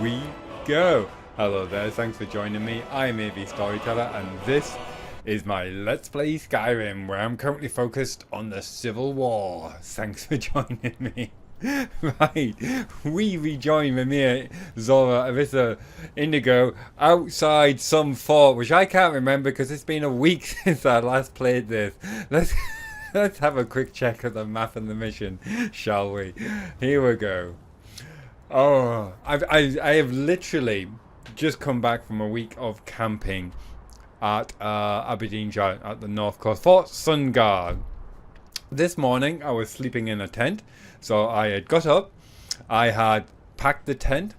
we go. Hello there, thanks for joining me. I'm AVStoryteller and this is my Let's Play Skyrim, where I'm currently focused on the Civil War. Thanks for joining me. Right, we rejoin Raimyr, Zora, Arissa, Indigo outside some fort, which I can't remember because it's been a week since I last played this. Let's have a quick check of the map and the mission, shall we? Here we go. Oh, I have literally just come back from a week of camping at Aberdeenshire at the north coast, Fort Sunguard. This morning I was sleeping in a tent, so I had got up, I had packed the tent,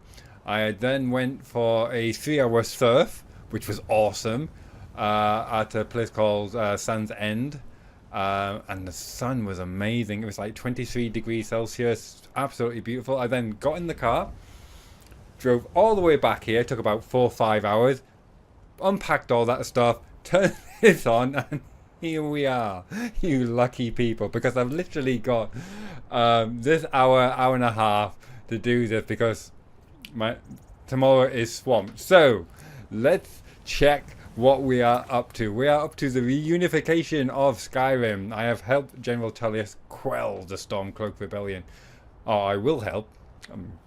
I had then went for a 3-hour surf, which was awesome, at a place called Sand's End. And the sun was amazing. It was like 23 degrees Celsius, absolutely beautiful. I then got in the car, drove all the way back here, took about 4 or 5 hours, unpacked all that stuff, turned this on, and here we are, you lucky people, because I've literally got this hour and a half to do this because tomorrow is swamped. So let's check what we are up to. We are up to the reunification of Skyrim. I have helped General Tullius quell the Stormcloak Rebellion. Oh, I will help. I'm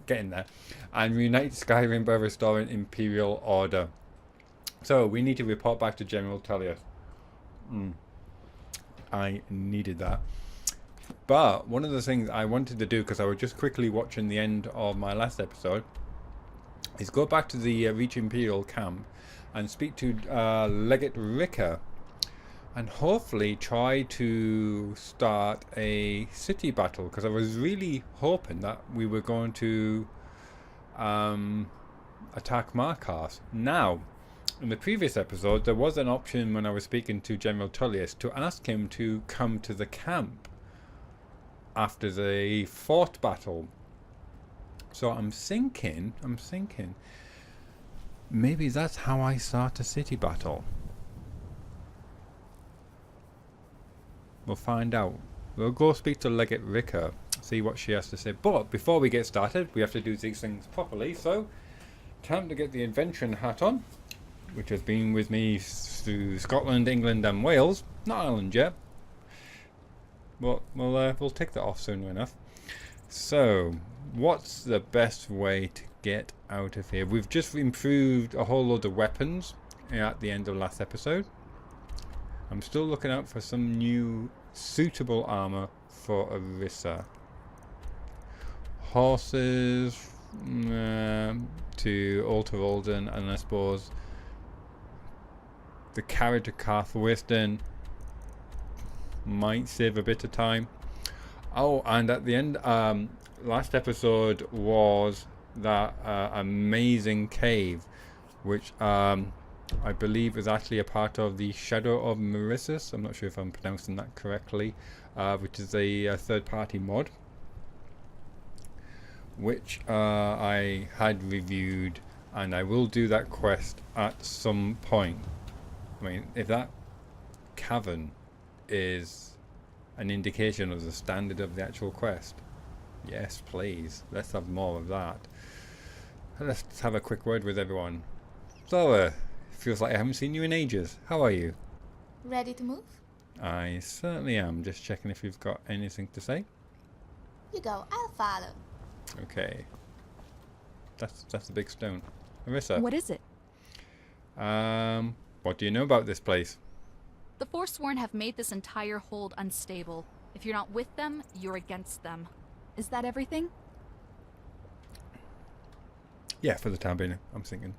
getting there. And reunite Skyrim by restoring Imperial Order. So we need to report back to General Tullius. I needed that. But one of the things I wanted to do, because I was just quickly watching the end of my last episode, is go back to the Reach Imperial camp and speak to Legate Ricker and hopefully try to start a city battle, because I was really hoping that we were going to attack Markarth. Now, in the previous episode there was an option when I was speaking to General Tullius to ask him to come to the camp after the fort battle. So I'm thinking, maybe that's how I start a city battle. We'll find out. We'll go speak to Legate Ricker, see what she has to say. But before we get started, we have to do these things properly. So, time to get the adventuring hat on, which has been with me through Scotland, England and Wales. Not Ireland yet. But we'll take that off soon enough. So, what's the best way to get out of here? We've just improved a whole load of weapons at the end of last episode. I'm still looking out for some new suitable armor for Arissa. Horses to Alter Alden, and I suppose the carriage to Carthwiston might save a bit of time. Oh, and at the end, last episode was that amazing cave, which I believe is actually a part of the Shadow of Myrisi'l. I'm not sure if I'm pronouncing that correctly, which is a third-party mod, which I had reviewed, and I will do that quest at some point. I mean, if that cavern is an indication of the standard of the actual quest, yes please, let's have more of that. Let's have a quick word with everyone. Zora, feels like I haven't seen you in ages. How are you? Ready to move? I certainly am. Just checking if you've got anything to say. You go, I'll follow. Okay. That's the big stone. Arissa. What is it? What do you know about this place? The Forsworn have made this entire hold unstable. If you're not with them, you're against them. Is that everything? Yeah, for the time being, I'm thinking.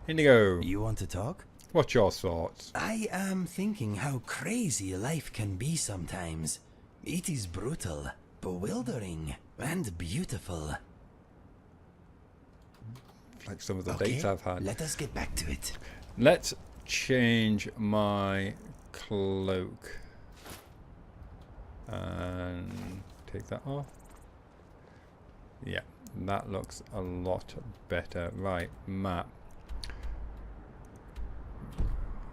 Indigo, You want to talk? what's your thoughts? I am thinking how crazy life can be sometimes. It is brutal, bewildering, and beautiful. Like some of the dates I've had. Let us get back to it. Let's change my cloak and take that off. Yeah, that looks a lot better. Right, map.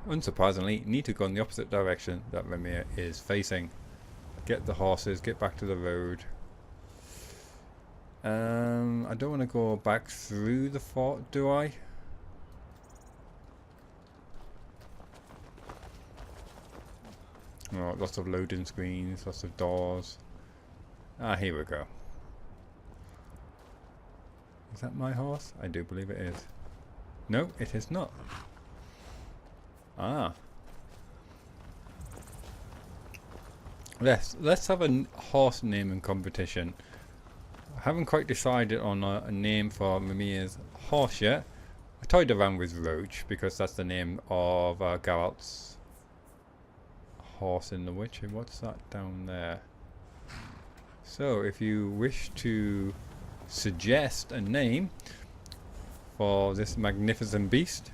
Unsurprisingly, need to go in the opposite direction that Raimyr is facing. Get the horses, get back to the road. I don't want to go back through the fort, do I? Oh, lots of loading screens, lots of doors. Ah, here we go. Is that my horse? I do believe it is. No, it is not. Ah. Let's have a horse naming competition. I haven't quite decided on a name for Raimyr's horse yet. I toyed around with Roach because that's the name of Geralt's horse in The Witcher. What's that down there? So if you wish to suggest a name for this magnificent beast,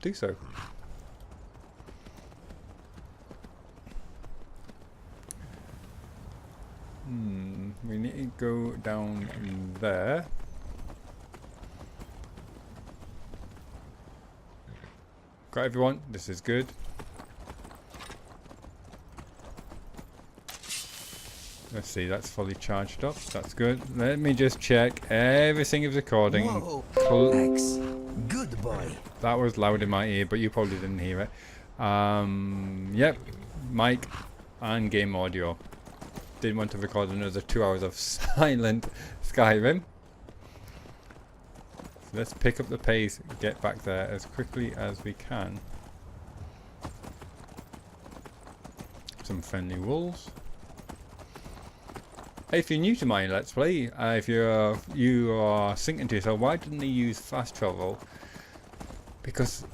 do so. We need to go down there. Got everyone? This is good. Let's see, that's fully charged up. That's good. Let me just check. Everything is recording. Whoa, Max. Good boy. That was loud in my ear, but you probably didn't hear it. Yep, mic and game audio. Didn't want to record another 2 hours of silent Skyrim. So let's pick up the pace, get back there as quickly as we can. Some friendly wolves. Hey, if you're new to my Let's Play, if you are thinking to yourself, why didn't they use fast travel? Because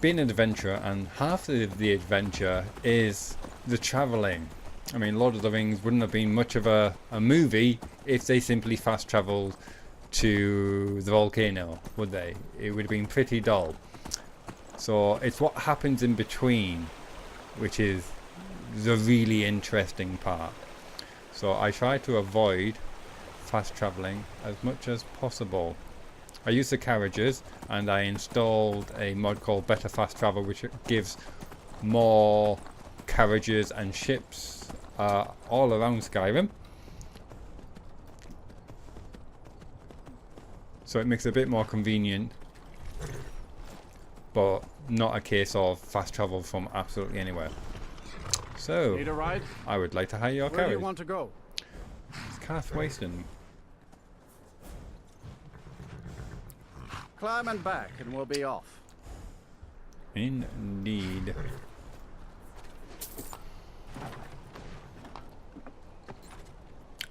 being an adventurer, and half of the adventure is the travelling. I mean, Lord of the Rings wouldn't have been much of a movie if they simply fast travelled to the volcano, would they? It would have been pretty dull. So it's what happens in between which is the really interesting part. So I try to avoid fast travelling as much as possible. I use the carriages, and I installed a mod called Better Fast Travel, which gives more carriages and ships all around Skyrim. So it makes it a bit more convenient, but not a case of fast travel from absolutely anywhere. So, need a ride? I would like to hire your Where do carriage. you want to go? It's Cath Waston. Climb and back and we'll be off. Indeed.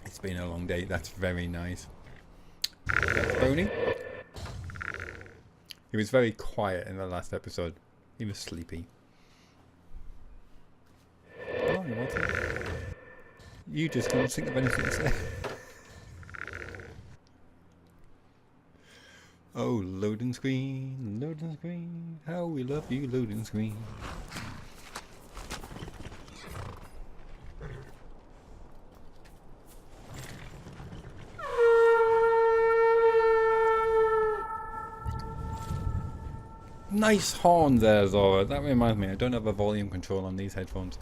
It's been a long day. That's very nice. That's Boney. He was very quiet in the last episode. He was sleepy. Oh, what's it? You just can't think of anything to say. Oh, loading screen, loading screen. How we love you, loading screen. Nice horn there, Zora. That reminds me, I don't have a volume control on these headphones.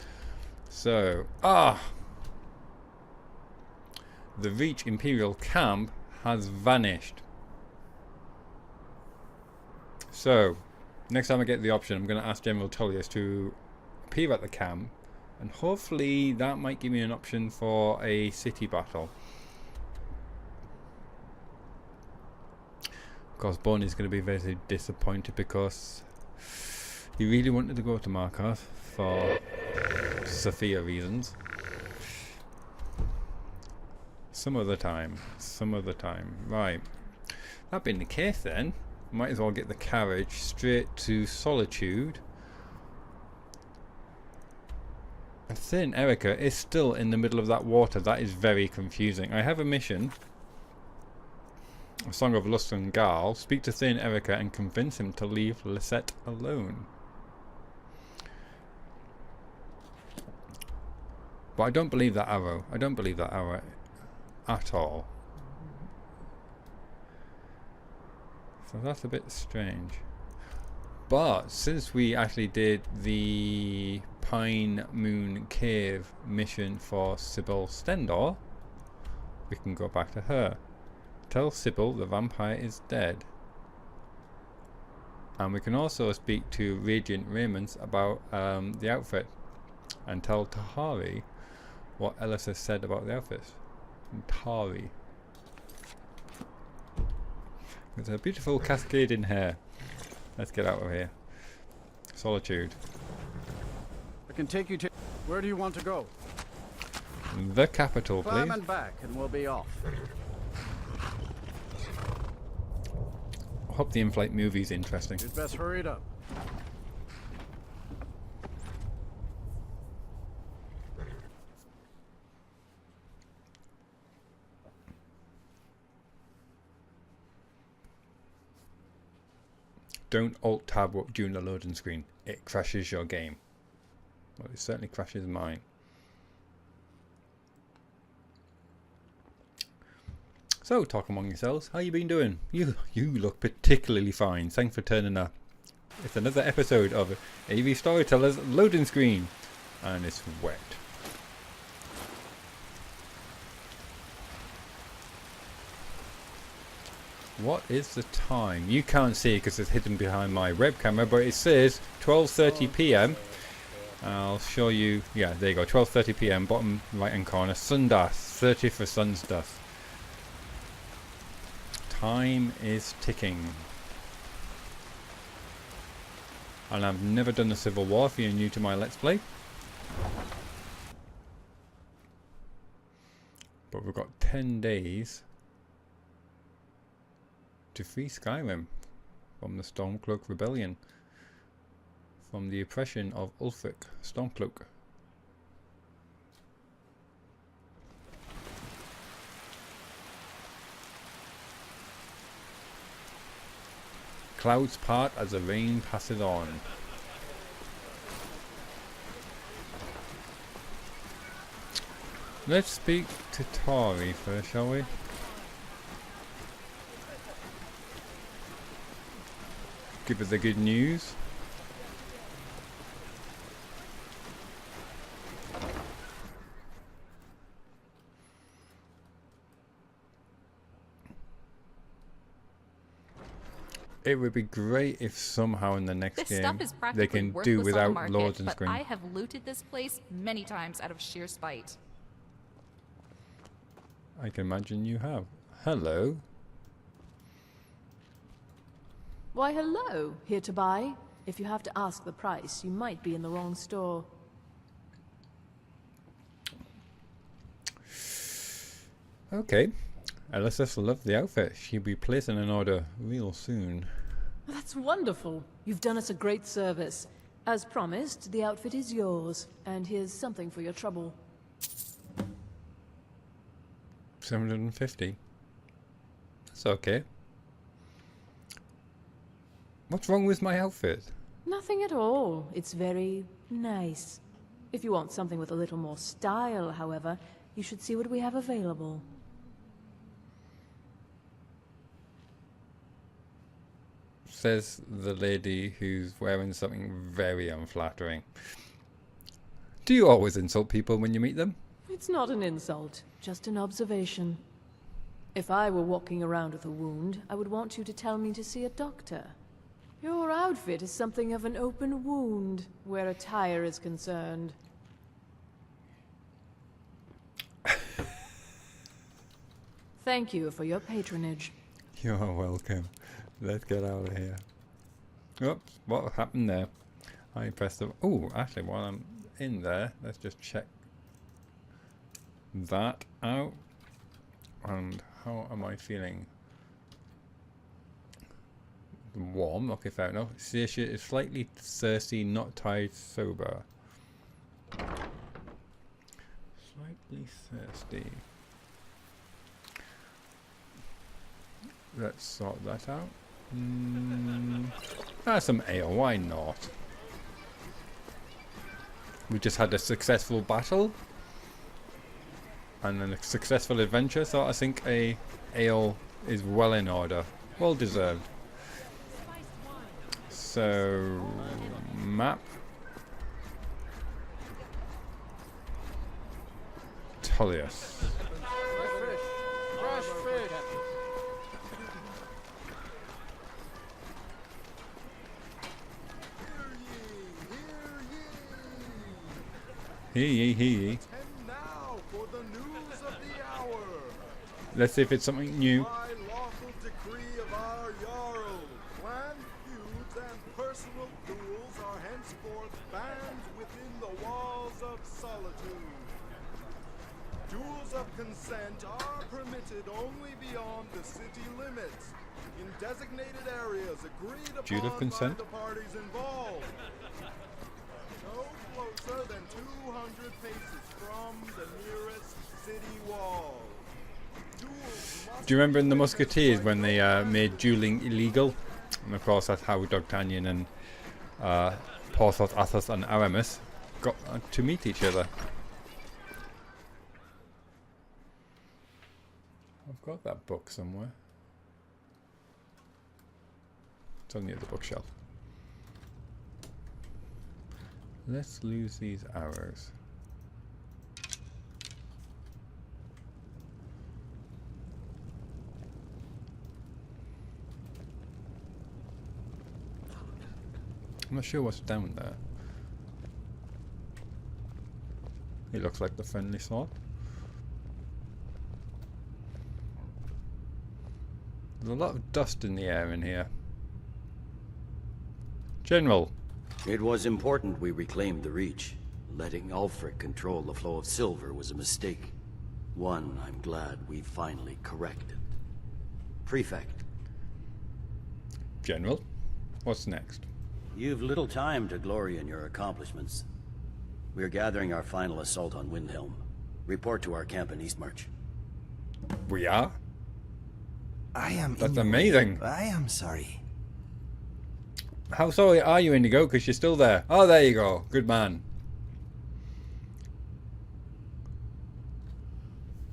So, the Reach Imperial camp has vanished. So, next time I get the option, I'm going to ask General Tullius to appear at the camp, and hopefully that might give me an option for a city battle. Of course, Bonnie's going to be very disappointed because he really wanted to go to Markarth for Sophia reasons. Some other time. Some other time. Right. That being the case then, might as well get the carriage straight to Solitude. And Thin Erica is still in the middle of that water. That is very confusing. I have a mission. A Song of Lust and Guile. Speak to Thin Erica and convince him to leave Lisette alone. But I don't believe that arrow. I don't believe that arrow at all. So that's a bit strange. But since we actually did the Pine Moon Cave mission for Sybil Stendor, we can go back to her. Tell Sybil the vampire is dead. And we can also speak to Radiant Raymond about the outfit, and tell Tahari what Ellis has said about the outfit. Tahari. It's a beautiful cascading hair. Let's get out of here. Solitude. I can take you to... Where do you want to go? The capital, Climb please. and back and we'll be off. I hope the in-flight movie's interesting. You'd best hurry it up. Don't alt-tab up during the loading screen. It crashes your game. Well, it certainly crashes mine. So, talk among yourselves. How you been doing? You look particularly fine. Thanks for turning up. It's another episode of AVStoryteller's loading screen, and it's wet. What is the time? You can't see because it's hidden behind my web camera, but it says 12:30 p.m. I'll show you. Yeah, there you go. 12:30 p.m. Bottom right-hand corner. Sundas. 30 for sun's death. Time is ticking. And I've never done the Civil War if you're new to my Let's Play. But we've got 10 days to free Skyrim from the Stormcloak Rebellion, from the oppression of Ulfric Stormcloak. Clouds part as the rain passes on. Let's speak to Tori first, shall we? Give us the good news. It would be great if somehow in the next This game stuff is they practically can worthless do on the without market, Lords and but Screen. I have looted this place many times out of sheer spite. I can imagine you have. Hello. Why, hello. Here to buy? If you have to ask the price, you might be in the wrong store. Okay. Ellis loved the outfit. She'll be placing an order real soon. That's wonderful. You've done us a great service. As promised, the outfit is yours. And here's something for your trouble. 750. That's okay. What's wrong with my outfit? Nothing at all. It's very nice. If you want something with a little more style, however, you should see what we have available. Says the lady who's wearing something very unflattering. Do you always insult people when you meet them? It's not an insult, just an observation. If I were walking around with a wound, I would want you to tell me to see a doctor. Your outfit is something of an open wound, where attire is concerned. Thank you for your patronage. You're welcome. Let's get out of here. Oops, what happened there? I pressed the... Oh, actually, while I'm in there, let's just check that out. And how am I feeling? Warm, okay, fair enough. Satiate is slightly thirsty, not tired, sober. Slightly thirsty. Let's sort that out. Some ale, why not? We just had a successful battle and then a successful adventure, so I think a ale is well in order, well deserved. So map. Tullius. Fresh fish. Hear ye, hear ye. And now for the news of the hour. Let's see if it's something new. By lawful decree of our Jarl, clan feuds and personal duels are henceforth banned within the walls of solitude. Duels of consent are permitted only beyond the city limits, in designated areas agreed Duel of upon consent? by the parties involved. No closer than 200 paces from the nearest city wall. Duels must Do you remember in the be Musketeers when they witnessed by made dueling illegal? And of course that's how D'Artagnan and Porthos, Athos and Aramis got to meet each other. I've got that book somewhere. It's on the other bookshelf. Let's lose these arrows. I'm not sure what's down there. It looks like the friendly sword. There's a lot of dust in the air in here. General. It was important we reclaimed the Reach. Letting Ulfric control the flow of silver was a mistake. One I'm glad we finally corrected. Prefect, General. What's next? you've little time to glory in your accomplishments. We're gathering our final assault on Windhelm. Report to our camp in Eastmarch. We are? I am. That's amazing. I am sorry. How sorry are you, Indigo? Because you're still there. Oh, there you go. Good man.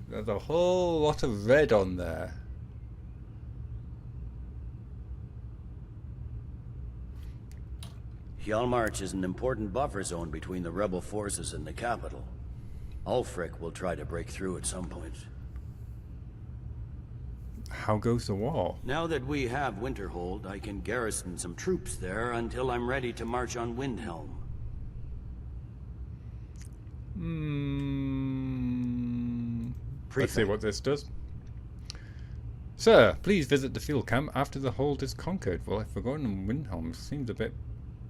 There's a whole lot of red on there. Hjalmarch is an important buffer zone between the rebel forces and the capital. Ulfric will try to break through at some point. How goes the war? Now that we have Winterhold, I can garrison some troops there until I'm ready to march on Windhelm. Let's see what this does. Sir, please visit the field camp after the hold is conquered. Well, if we're going on Windhelm, seems a bit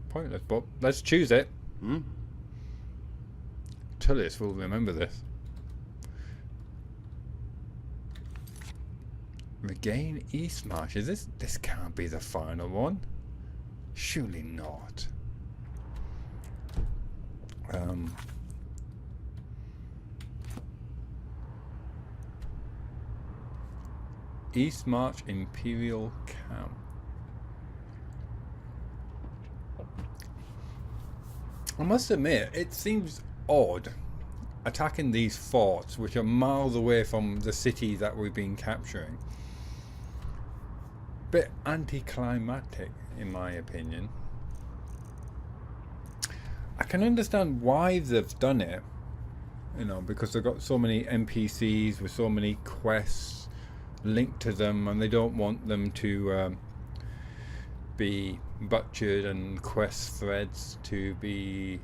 pointless, but let's choose it. Tullius will remember this. Regain Eastmarch. Is this can't be the final one? Surely not. Eastmarch Imperial Camp. I must admit, it seems odd attacking these forts, which are miles away from the city that we've been capturing. Bit anticlimactic, in my opinion. I can understand why they've done it, you know, because they've got so many NPCs with so many quests linked to them, and they don't want them to be butchered and quest threads to be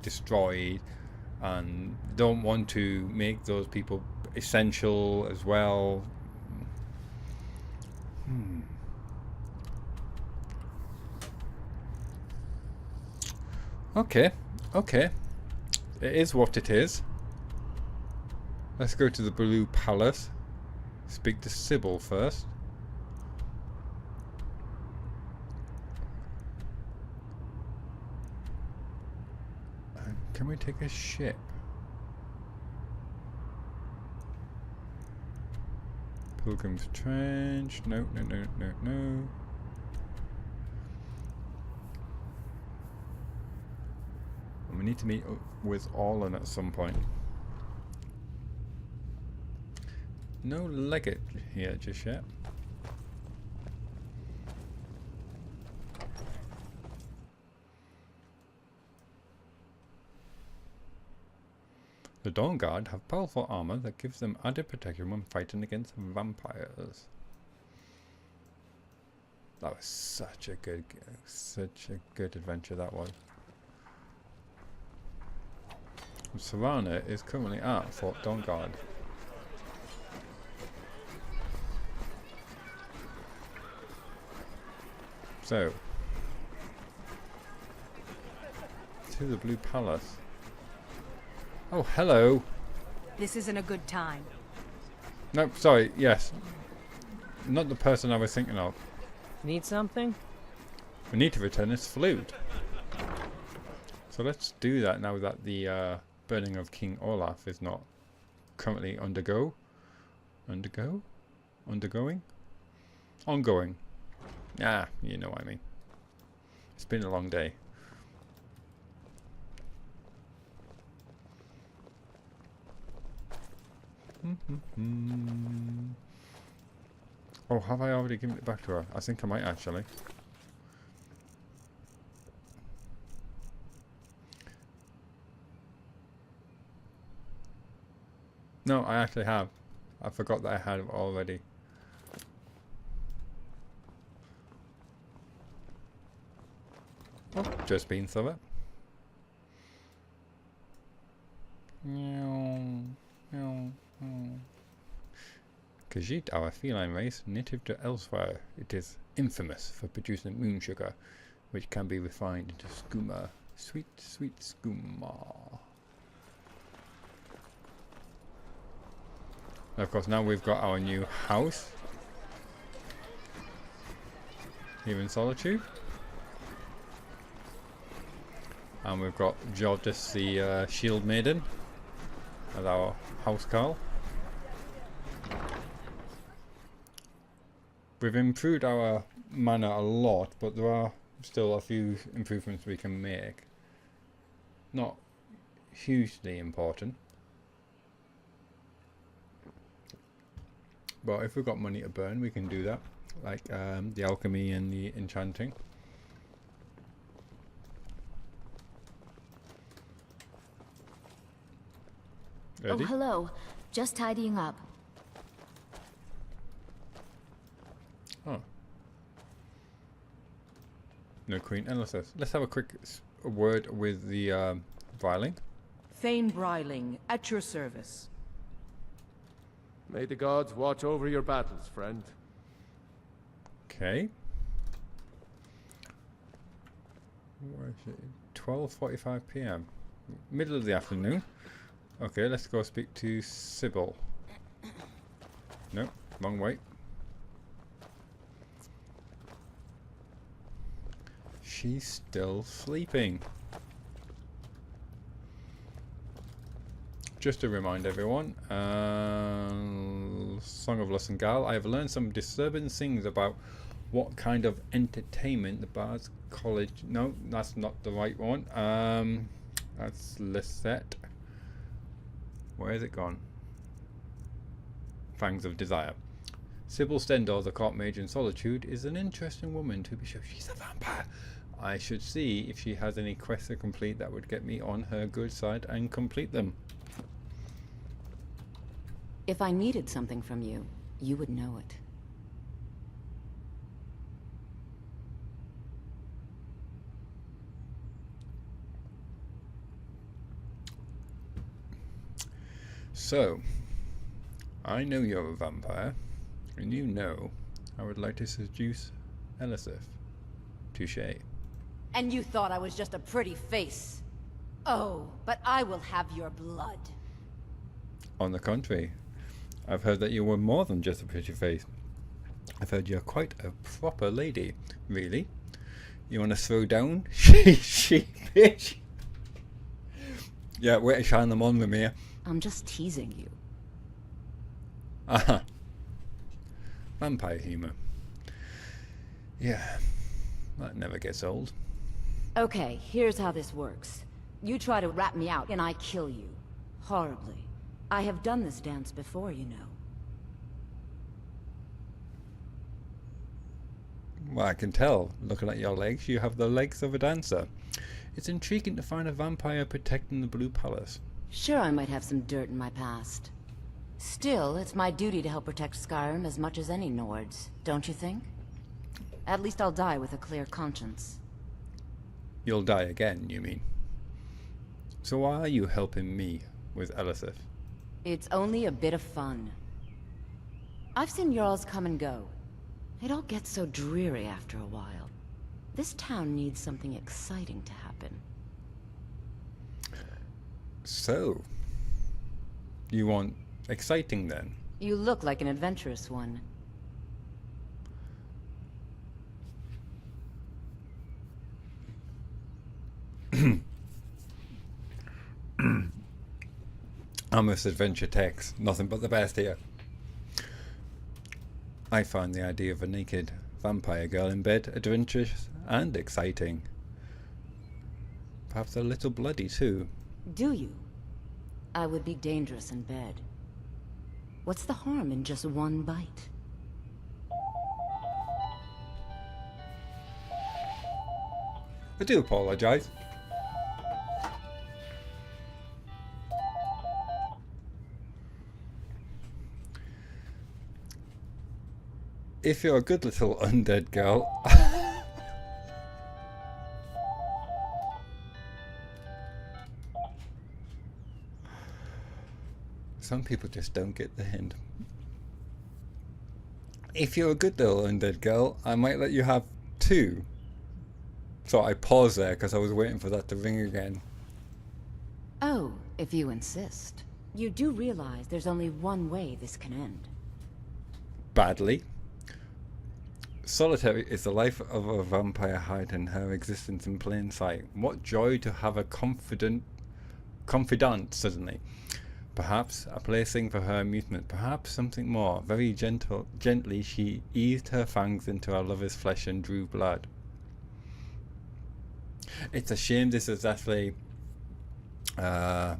destroyed, and don't want to make those people essential as well. Okay, it is what it is. Let's go to the Blue Palace. Speak to Sybil first. Can we take a ship? Pilgrim's Trench. No. And we need to meet up with Orlan at some point. No legate here just yet. The Dawn Guard have powerful armor that gives them added protection when fighting against vampires. That was such a good adventure that was. Savannah is currently at Fort Dawn Guard. So, to the Blue Palace. Oh, hello. This isn't a good time. Nope, sorry, yes. Not the person I was thinking of. Need something? We need to return this flute. So let's do that now that the burning of King Olaf is not currently ongoing? Ah, you know what I mean. It's been a long day. Oh, have I already given it back to her? I think I might actually. No, I actually have. I forgot that I had it already. Oh, just been through it. Khajiit are a feline race native to elsewhere. It is infamous for producing moon sugar, which can be refined into skooma. Sweet, sweet skooma. And of course, now we've got our new house here in Solitude. And we've got Jordas the Shield Maiden as our housecarl. We've improved our manor a lot, but there are still a few improvements we can make. Not hugely important. But if we've got money to burn, we can do that. Like the alchemy and the enchanting. Ready? Oh, hello. Just tidying up. Oh. No Queen Elizabeth. Let's have a quick word with the Bryling. Thane Bryling, at your service. May the gods watch over your battles, friend. Okay. Where is it? 12:45 p.m. Middle of the afternoon. Okay, let's go speak to Sybil. Nope, wrong way. She's still sleeping. Just to remind everyone, Song of Lust and Guile, I have learned some disturbing things about what kind of entertainment the Bard's College... No, that's not the right one. That's Lisette. Where is it gone? Fangs of Desire. Sybil Stendor, the court mage in Solitude, is an interesting woman, to be sure. She's a vampire. I should see if she has any quests to complete that would get me on her good side and complete them. If I needed something from you, you would know it. So, I know you're a vampire, and you know I would like to seduce Elisif. Touché. And you thought I was just a pretty face. Oh, but I will have your blood. On the contrary, I've heard that you were more than just a pretty face. I've heard you're quite a proper lady. Really? You want to throw down? She bitch. Yeah, way to shine them on with me. I'm just teasing you. Aha. Vampire humor. Yeah, that never gets old. Okay, here's how this works. You try to rat me out, and I kill you. Horribly. I have done this dance before, you know. Well, I can tell. Looking at your legs, you have the legs of a dancer. It's intriguing to find a vampire protecting the Blue Palace. Sure, I might have some dirt in my past. Still, it's my duty to help protect Skyrim as much as any Nords, don't you think? At least I'll die with a clear conscience. You'll die again, you mean? So why are you helping me with Elisif? It's only a bit of fun. I've seen Jarls come and go. It all gets so dreary after a while. This town needs something exciting to happen. So, you want exciting then? You look like an adventurous one. Amos Adventure Text, nothing but the best here. I find the idea of a naked vampire girl in bed adventurous and exciting. Perhaps a little bloody too. Do you? I would be dangerous in bed. What's the harm in just one bite? I do apologise. If you're a good little undead girl... Some people just don't get the hint. If you're a good little undead girl, I might let you have 2. So I paused there because I was waiting for that to ring again. Oh, if you insist. You do realize there's only one way this can end. Badly. Solitary is the life of a vampire hiding her existence in plain sight. What joy to have a confidant suddenly. Perhaps a plaything for her amusement, perhaps something more. Very gently she eased her fangs into her lover's flesh and drew blood. It's a shame this is actually a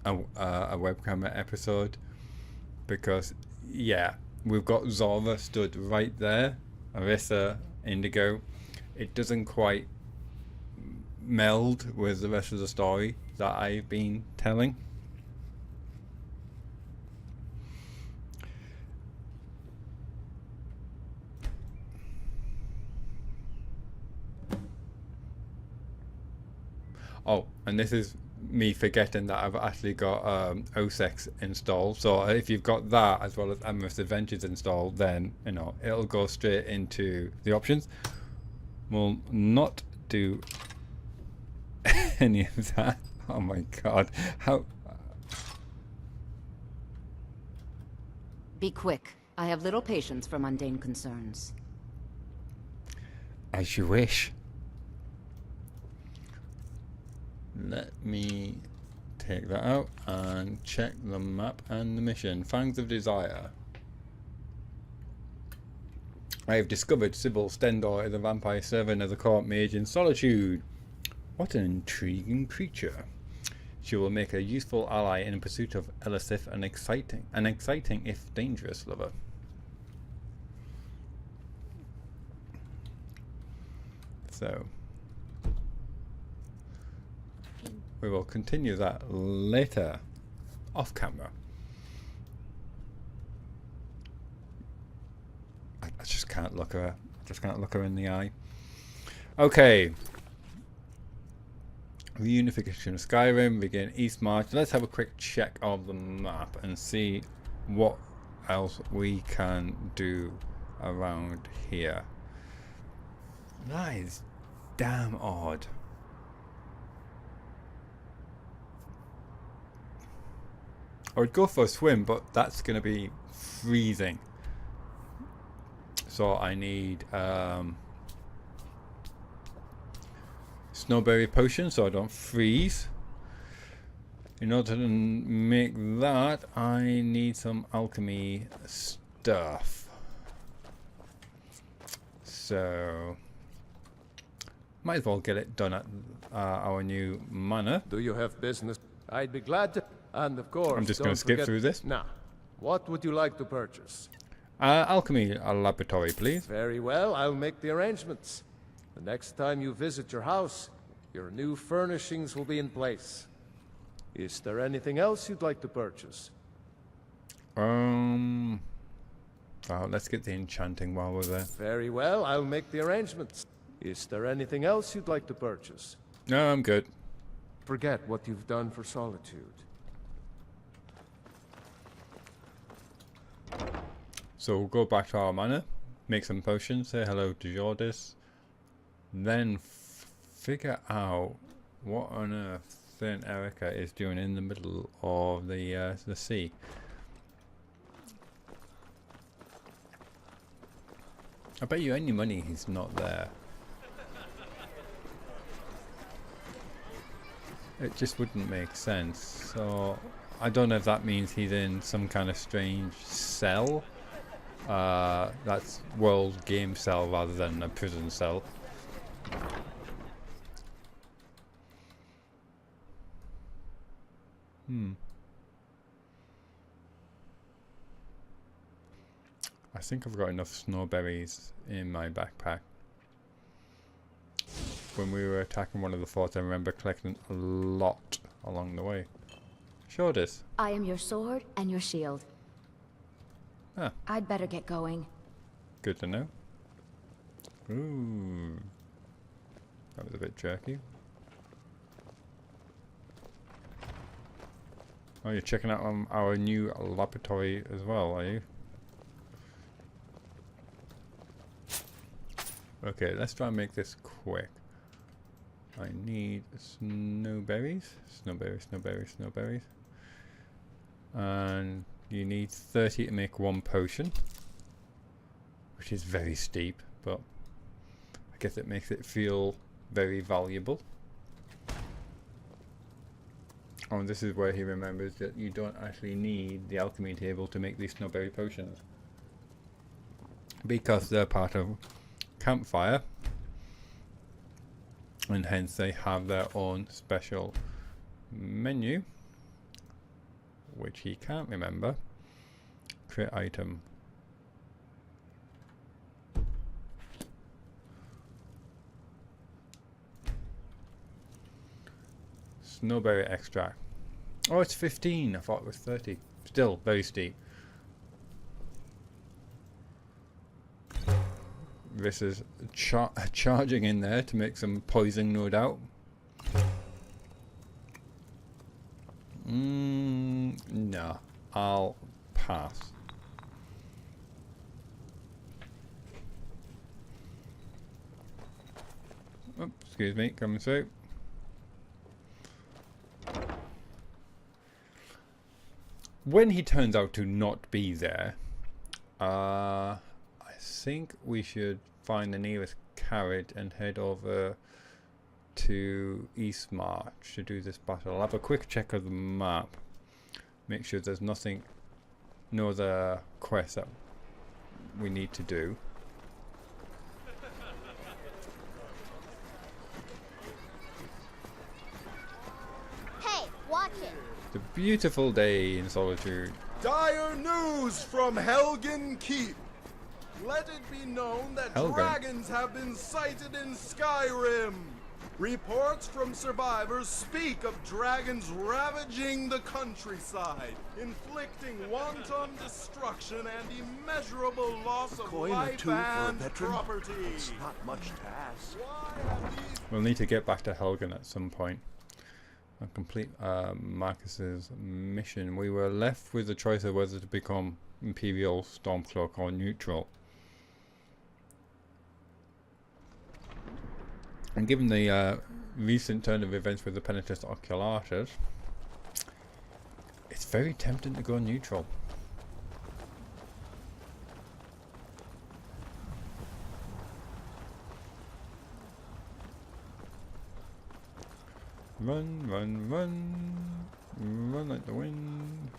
webcam episode, because yeah, we've got Zora stood right there, Arissa, Indigo. It doesn't quite meld with the rest of the story that I've been telling. Oh, and this is me forgetting that I've actually got OATHS installed. So if you've got that as well as Amos Adventures installed, then you know it'll go straight into the options. We'll not do any of that. Oh my god, how? Be quick. I have little patience for mundane concerns. As you wish. Let me take that out and check the map and the mission. Fangs of Desire. I have discovered Sybil Stendor is a vampire servant of the court mage in solitude. What an intriguing creature. She will make a useful ally in pursuit of Elisif, an exciting if dangerous lover. So we will continue that later, off camera. I just can't look her. Just can't look her in the eye. Okay. Reunification of Skyrim. Begin East March. Let's have a quick check of the map and see what else we can do around here. That is damn odd. I would go for a swim, but that's going to be freezing. So I need snowberry potion so I don't freeze. In order to make that, I need some alchemy stuff. So might as well get it done at our new manor. Do you have business? I'd be glad to. And of course, I'm just going to skip through this. Now, what would you like to purchase? Alchemy laboratory, please. Very well, I'll make the arrangements. The next time you visit your house, your new furnishings will be in place. Is there anything else you'd like to purchase? Oh, let's get the enchanting while we're there. Very well, I'll make the arrangements. Is there anything else you'd like to purchase? No, I'm good. Forget what you've done for Solitude. So we'll go back to our manor, make some potions, say hello to Jordis, then figure out what on earth Saint Erica is doing in the middle of the sea. I bet you any money he's not there. It just wouldn't make sense. So I don't know if that means he's in some kind of strange cell. That's world game cell rather than a prison cell. I think I've got enough snowberries in my backpack. When we were attacking one of the forts, I remember collecting a lot along the way. Show this. I am your sword and your shield. Ah, I'd better get going. good to know. Ooh. That was a bit jerky. Oh, you're checking out our new laboratory as well, are you? Okay, let's try and make this quick. I need snowberries. Snowberries, snowberries, snowberries. And you need 30 to make one potion. Which is very steep, but I guess it makes it feel very valuable. Oh, and this is where he remembers that you don't actually need the alchemy table to make these snowberry potions. Because they're part of Campfire. And hence they have their own special menu. Which he can't remember. Create item. Snowberry extract. Oh, it's 15. I thought it was 30. Still very steep. This is charging in there to make some poison, no doubt. No, I'll pass. Oh, excuse me, coming through. When he turns out to not be there, I think we should find the nearest carriage and head over to East March to do this battle. I'll have a quick check of the map, make sure there's nothing, no other quests that we need to do. Hey, watch it! It's a beautiful day in Solitude. Dire news from Helgen Keep. Let it be known that dragons have been sighted in Skyrim. Reports from survivors speak of dragons ravaging the countryside, inflicting wanton destruction and immeasurable loss of life and property. It's not much to ask. We'll need to get back to Helgen at some point and complete Marcus's mission. We were left with the choice of whether to become Imperial, Stormcloak or neutral. And given the recent turn of events with the Penitentious Oculatus, it's very tempting to go neutral. Run, run, run. Run like the wind.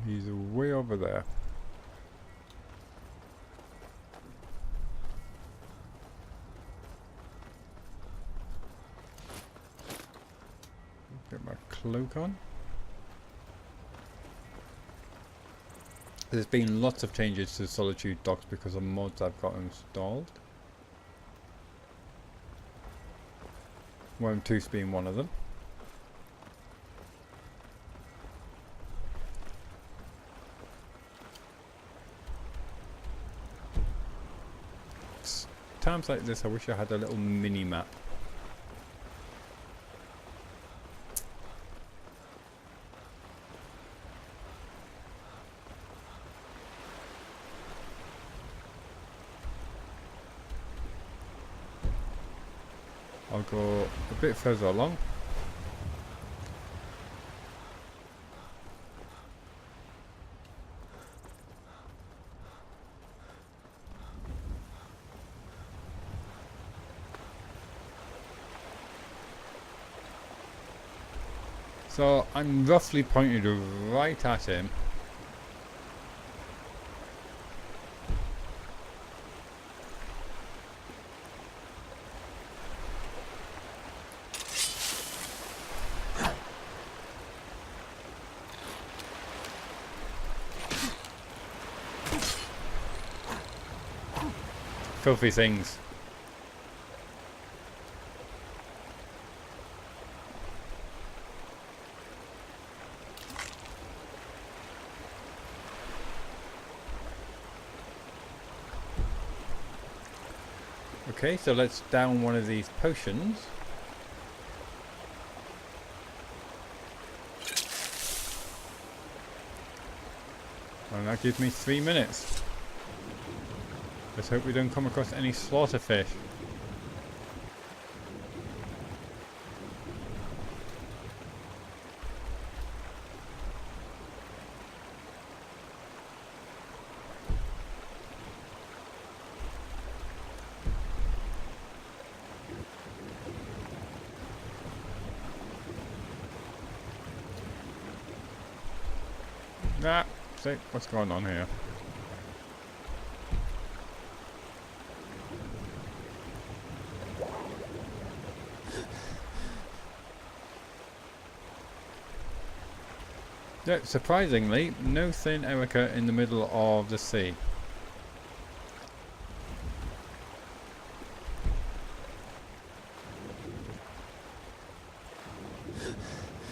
He's way over over there? Get my cloak on. There's been lots of changes to Solitude docks because of mods I've got installed. Worm Tooth being one of them. Times like this I wish I had a little mini map. I'll go a bit further along. So I'm roughly pointed right at him. Filthy things. Okay, so let's down one of these potions. And that gives me 3 minutes. Let's hope we don't come across any slaughterfish. See what's going on here. Yeah, surprisingly, no thin Erica in the middle of the sea.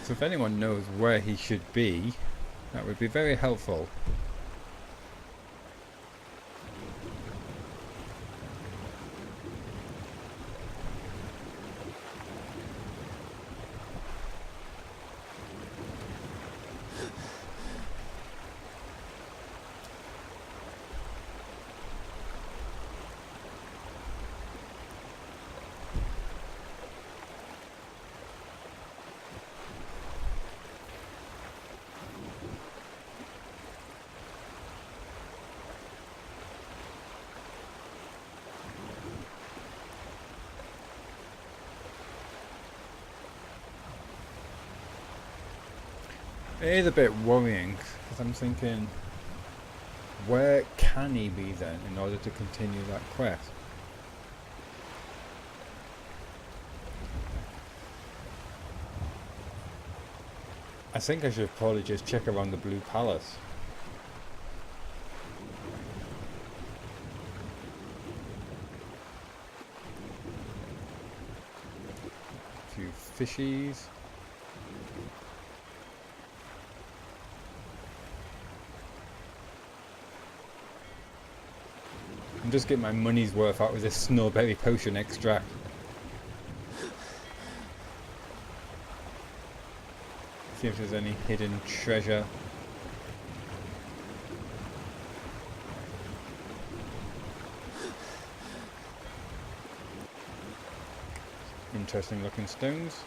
So if anyone knows where he should be, that would be very helpful. It is a bit worrying because I'm thinking, where can he be then in order to continue that quest? I think I should probably just check around the Blue Palace. A few fishies. I'm just getting my money's worth out with this snowberry potion extract. See if there's any hidden treasure. Interesting looking stones.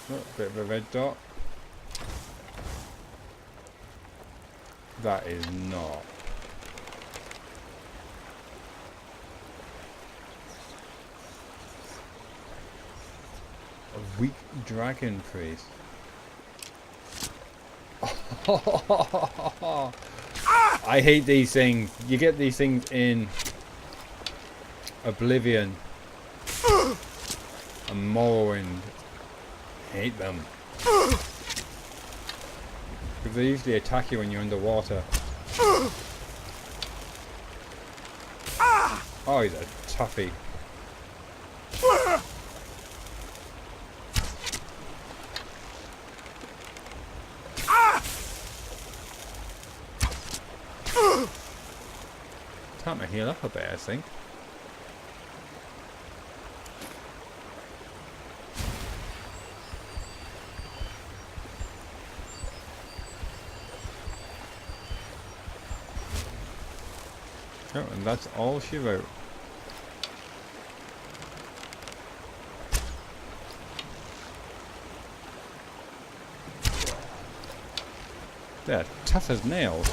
Oh, bit of a red dot. That is not. A weak dragon priest. I hate these things. You get these things in Oblivion and Morrowind. Hate them. Because they usually attack you when you're underwater. Oh, he's a toughie. Time to heal up a bit, I think. Oh, and that's all she wrote. They're tough as nails.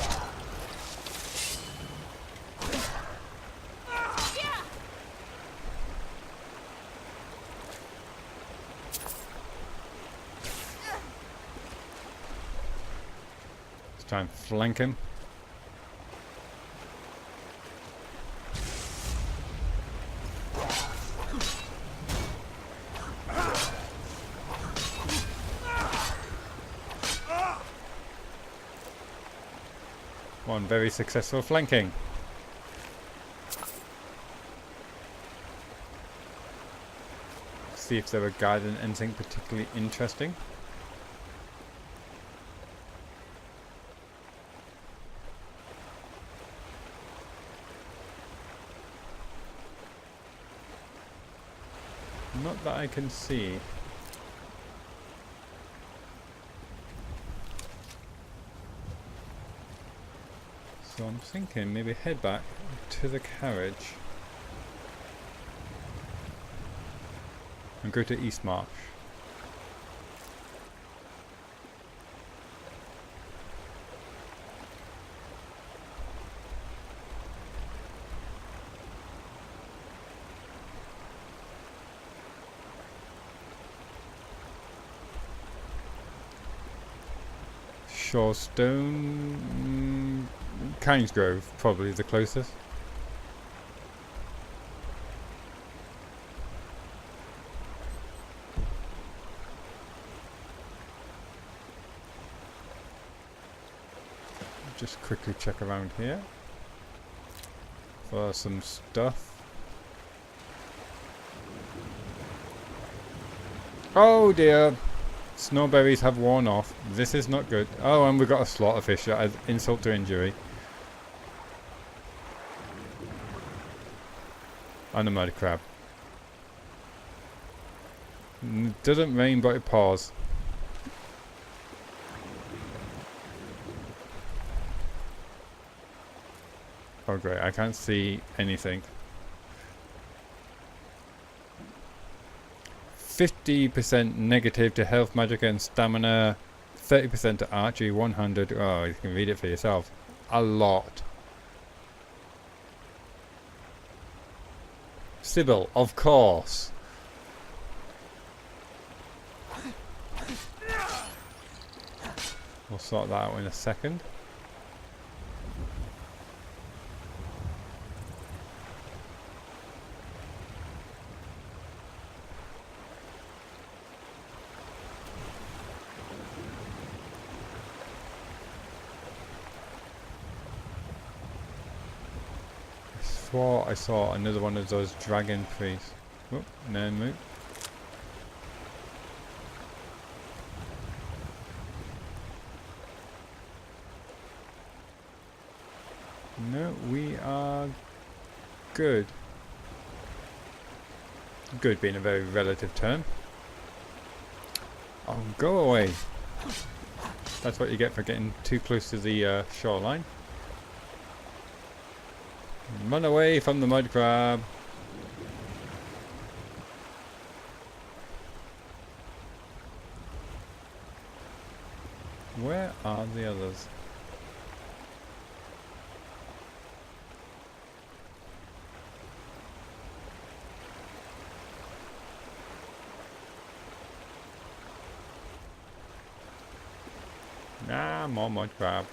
Let's try and flank him. One very successful flanking. See if they were guiding anything particularly interesting. Not that I can see. So I'm thinking maybe head back to the carriage and go to East March. Shorestone, Kingsgrove, probably the closest. Just quickly check around here for some stuff. Oh dear! Snowberries have worn off. This is not good. Oh, and we've got a slaughterfish that has insult to injury. And a mud crab. It doesn't rain, but it pours. Oh great, I can't see anything. 50% negative to health, magic and stamina. 30% to archery, 100. Oh, you can read it for yourself. A lot. Sybil, of course. We'll sort that out in a second. I saw another one of those dragon priests. Oh, no move. No, we are good. Good being a very relative term. Oh, go away. That's what you get for getting too close to the shoreline. Run away from the mud crab. Where are the others? Ah, more mud crab.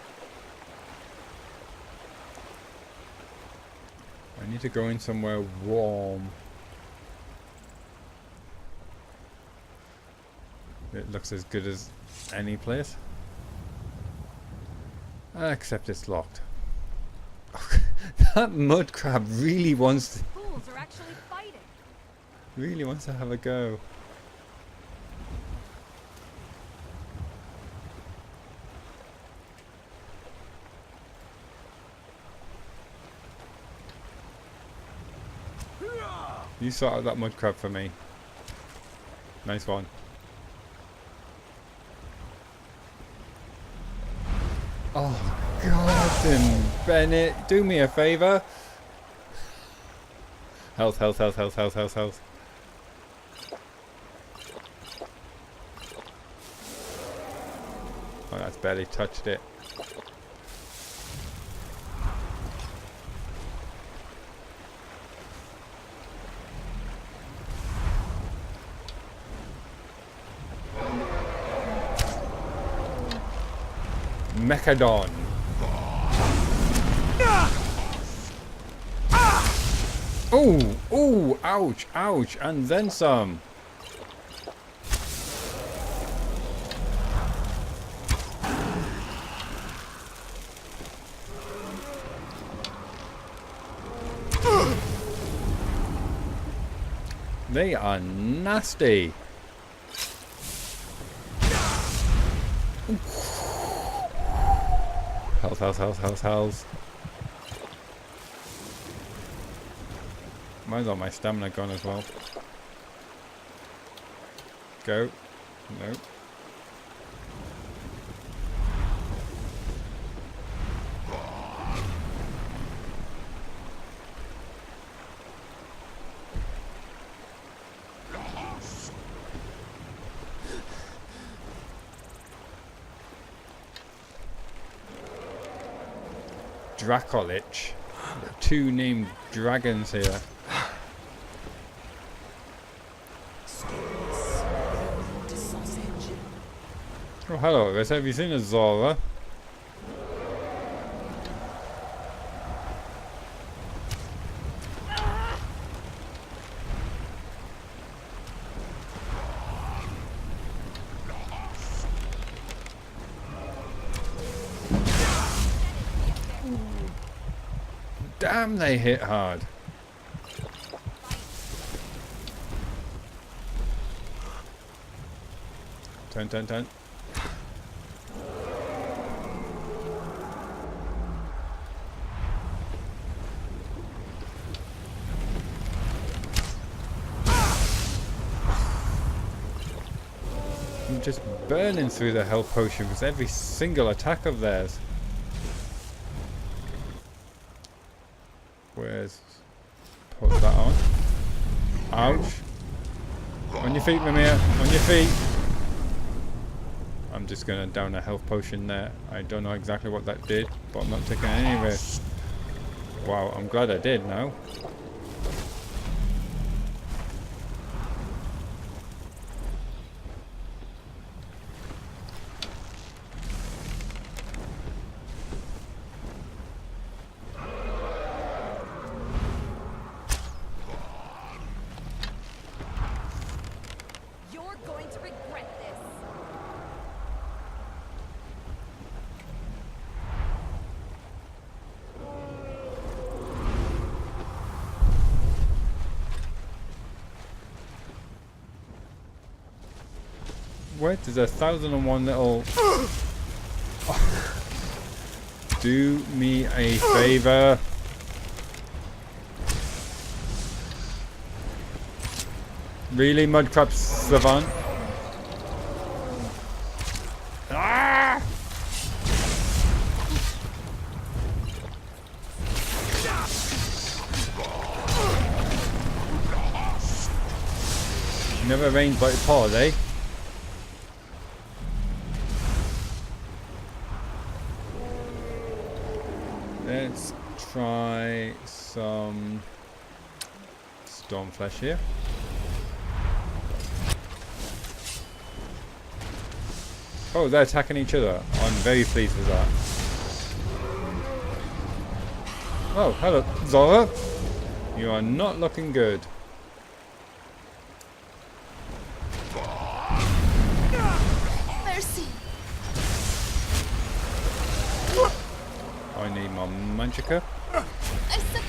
I need to go in somewhere warm. It looks as good as any place. Except it's locked. That mud crab really wants to... Fools are actually fighting. Really wants to have a go. You sort out that mud crab for me. Nice one. Oh, God, Bennett, do me a favour. Health, health, health, health, health, health, health. Oh, that's barely touched it. Mechadon. Oh, oh, ouch, ouch, and then some. They are nasty. Health, health, health, health, health. Mine's all my stamina gone as well. Go. Nope. Dracolich. Two named dragons here. Oh, hello, guys. Have you seen Azura? Damn, they hit hard. Turn, turn, turn. I'm just burning through the health potion with every single attack of theirs. Where's... Put that on. Ouch. On your feet, Raimyr. On your feet. I'm just gonna down a health potion there. I don't know exactly what that did, but I'm not taking any risks. Wow, I'm glad I did now. Wait, there's 1,001 little... Do me a favor. Really, Mudcrab Savant? Ah! Never rains but it pours, eh? Let's try some Stormflesh here. Oh, they're attacking each other. I'm very pleased with that. Oh, hello, Zora. You are not looking good. Mercy. I need my Magicka. I submit.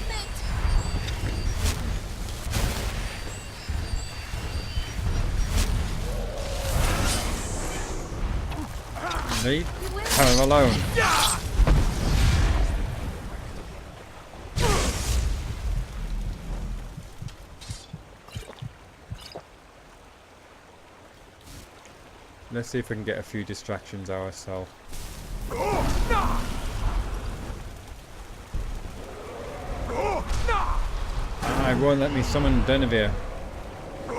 Leave her alone. Let's see if we can get a few distractions ourselves. I won't let me summon Denevere. The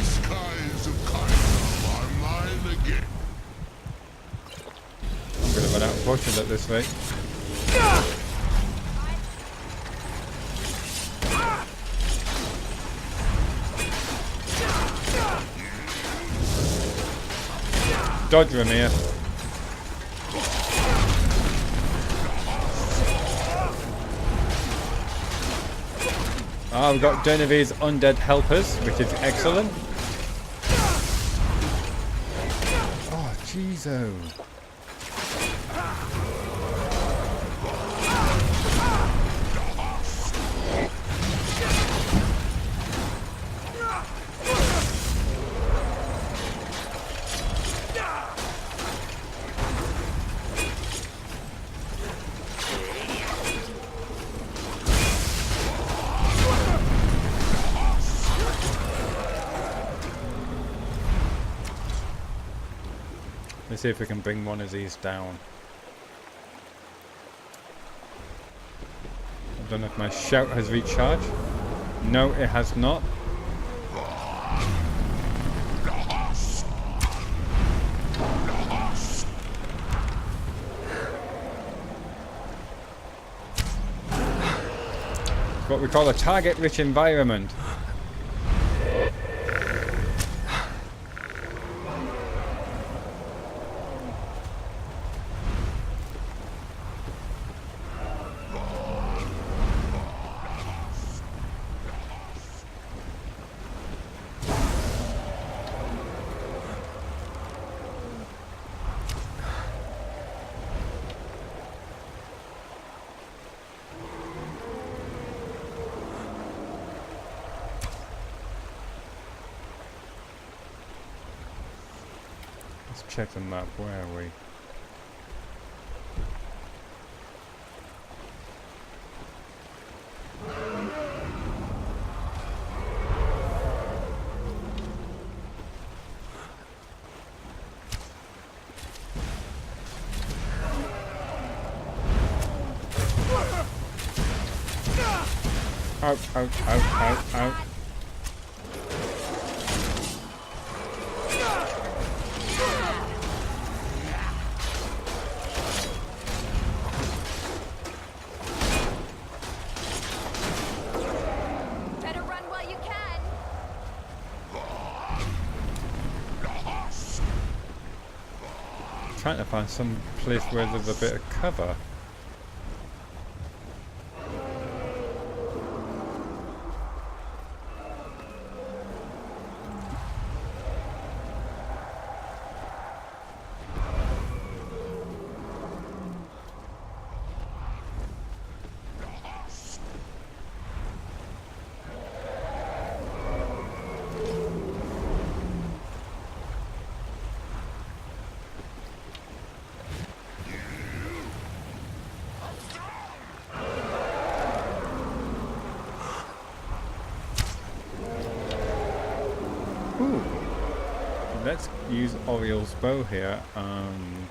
skies of Skyrim are mine again. I'm gonna run out of potions at this rate. Dodge, Raimyr. Ah, we've got Geneviève's undead helpers, which is excellent. Oh, jeez-o. Let's see if we can bring one of these down. I don't know if my shout has recharged. No, it has not. It's what we call a target-rich environment. Let's check the map. Where are we? Out, out, out, out, out. Better run while you can. Trying to find some place where there's a bit of cover. Ooh. Let's use Uriel's bow here and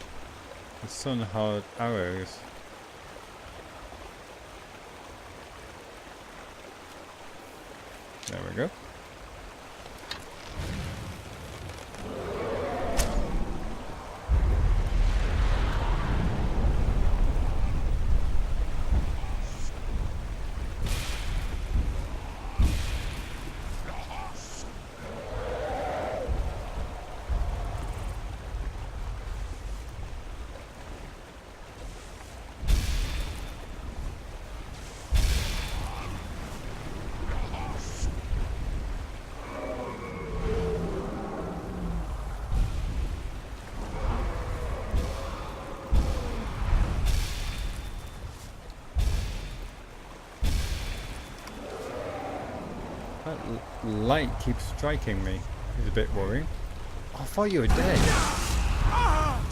the sun-hard arrows. There we go. light keeps striking me. It's a bit worrying. I thought you were dead.